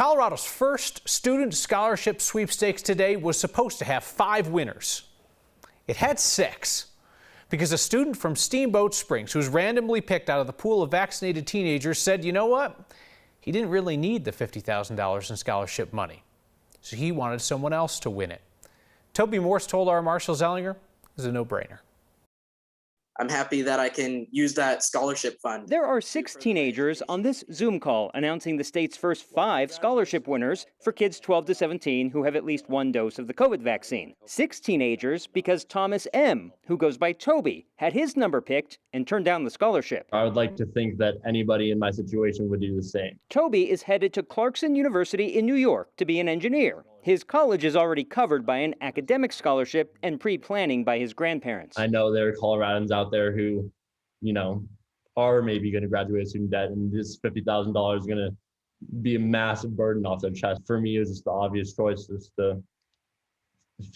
Colorado's first student scholarship sweepstakes today was supposed to have 5 winners. It had 6 because a student from Steamboat Springs, who was randomly picked out of the pool of vaccinated teenagers, said, you know what? He didn't really need the $50,000 in scholarship money, so he wanted someone else to win it. Toby Morse told our Marshall Zellinger it was a no-brainer. I'm happy that I can use that scholarship fund. There are 6 teenagers on this Zoom call announcing the state's first 5 scholarship winners for kids 12 to 17 who have at least 1 dose of the COVID vaccine. 6 teenagers because Thomas M., who goes by Toby, had his number picked and turned down the scholarship. I would like to think that anybody in my situation would do the same. Toby is headed to Clarkson University in New York to be an engineer. His college is already covered by an academic scholarship and pre-planning by his grandparents. I know there are Coloradans out there who, are maybe going to graduate with student debt, and this $50,000 is going to be a massive burden off their chest. For me, it was just the obvious choice, just to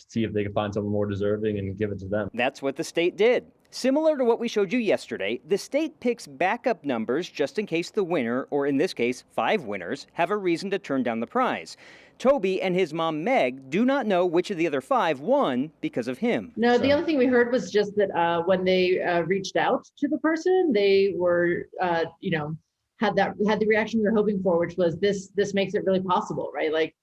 see if they could find someone more deserving and give it to them. That's what the state did. Similar to what we showed you yesterday, the state picks backup numbers just in case the winner, or in this case, 5 winners, have a reason to turn down the prize. Toby and his mom, Meg, do not know which of the other 5 won because of him. No, the only thing we heard was just that when they reached out to the person, they were, had the reaction we were hoping for, which was this makes it really possible, right? Like,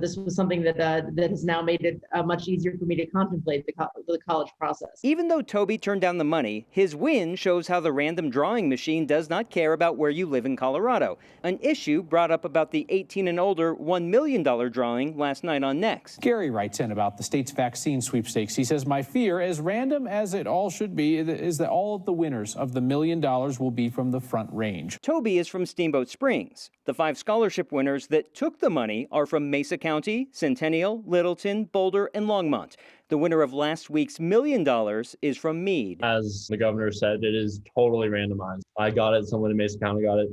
this was something that has now made it much easier for me to contemplate the college process. Even though Toby turned down the money, his win shows how the random drawing machine does not care about where you live in Colorado, an issue brought up about the 18 and older $1 million drawing last night on Next. Gary writes in about the state's vaccine sweepstakes. He says, my fear, as random as it all should be, is that all of the winners of the $1 million will be from the Front Range. Toby is from Steamboat Springs. The 5 scholarship winners that took the money are from Mesa County, Centennial, Littleton, Boulder, and Longmont. The winner of last week's $1 million is from Meade. As the governor said, it is totally randomized. I got it, someone in Mesa County got it.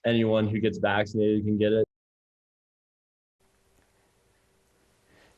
Anyone who gets vaccinated can get it.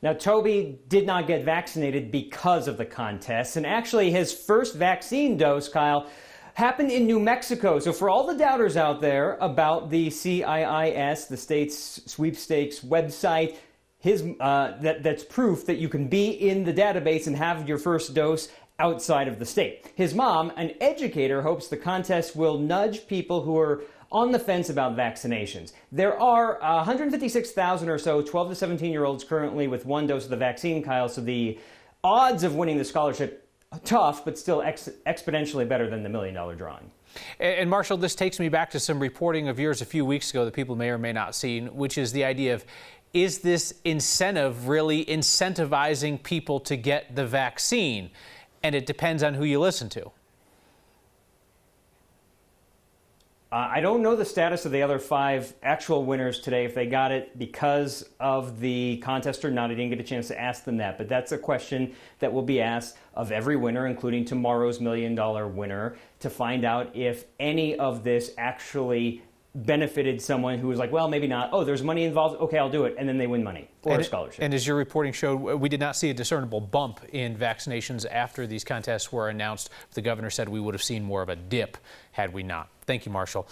Now, Toby did not get vaccinated because of the contest, and actually his first vaccine dose, Kyle, happened in New Mexico. So for all the doubters out there about the CIIS, the state's sweepstakes website, that's proof that you can be in the database and have your first dose outside of the state. His mom, an educator, hopes the contest will nudge people who are on the fence about vaccinations. There are 156,000 or so 12 to 17-year-olds currently with 1 dose of the vaccine, Kyle, so the odds of winning the scholarship tough, but still exponentially better than the $1 million drawing. And Marshall, this takes me back to some reporting of yours a few weeks ago that people may or may not seen, which is the idea of, is this incentive really incentivizing people to get the vaccine? And it depends on who you listen to. I don't know the status of the other 5 actual winners today, if they got it because of the contest or not. I didn't get a chance to ask them that, but that's a question that will be asked of every winner, including tomorrow's $1 million winner, to find out if any of this actually benefited someone who was like, well, maybe not. Oh, there's money involved. Okay, I'll do it. And then they win money or a scholarship. And as your reporting showed, we did not see a discernible bump in vaccinations after these contests were announced. The governor said we would have seen more of a dip had we not. Thank you, Marshall.